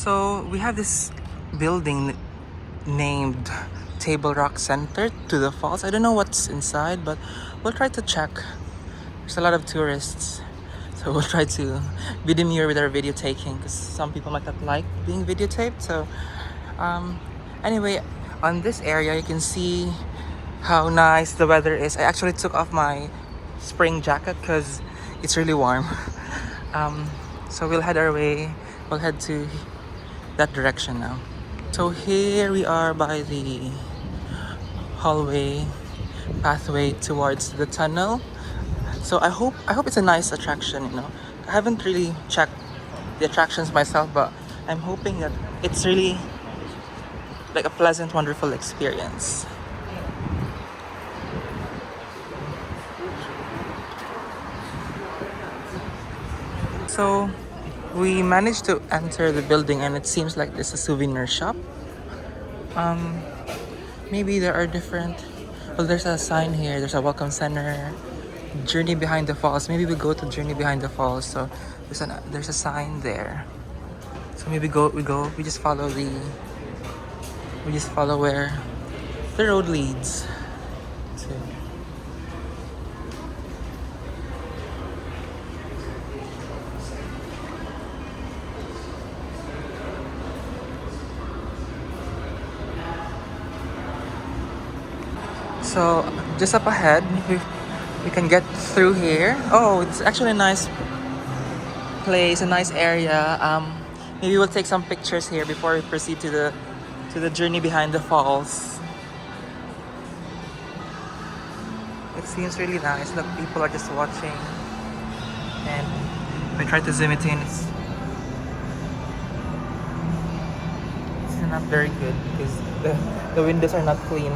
So we have this building named Table Rock Center to the falls. I don't know what's inside, but we'll try to check. There's a lot of tourists, so we'll try to be demure with our video taking because some people might not like being videotaped. So anyway, on this area you can see how nice the weather is. I actually took off my spring jacket because it's really warm. So we'll head our way. We'll head to that direction now. So here we are by the hallway pathway towards the tunnel. So I hope it's a nice attraction, you know. I haven't really checked the attractions myself, but I'm hoping that it's really like a pleasant, wonderful experience. So we managed to enter the building and it seems like there's a souvenir shop. Maybe there are different. Well, there's a sign here. There's a welcome center, Journey Behind the Falls. Maybe we go to Journey Behind the Falls. So there's a sign there. So maybe we just follow where the road leads to. So just up ahead, we can get through here. Oh, it's actually a nice place, a nice area. Maybe we'll take some pictures here before we proceed to the journey behind the falls. It seems really nice. Look, people are just watching, and we try to zoom it in. It's not very good because the windows are not clean.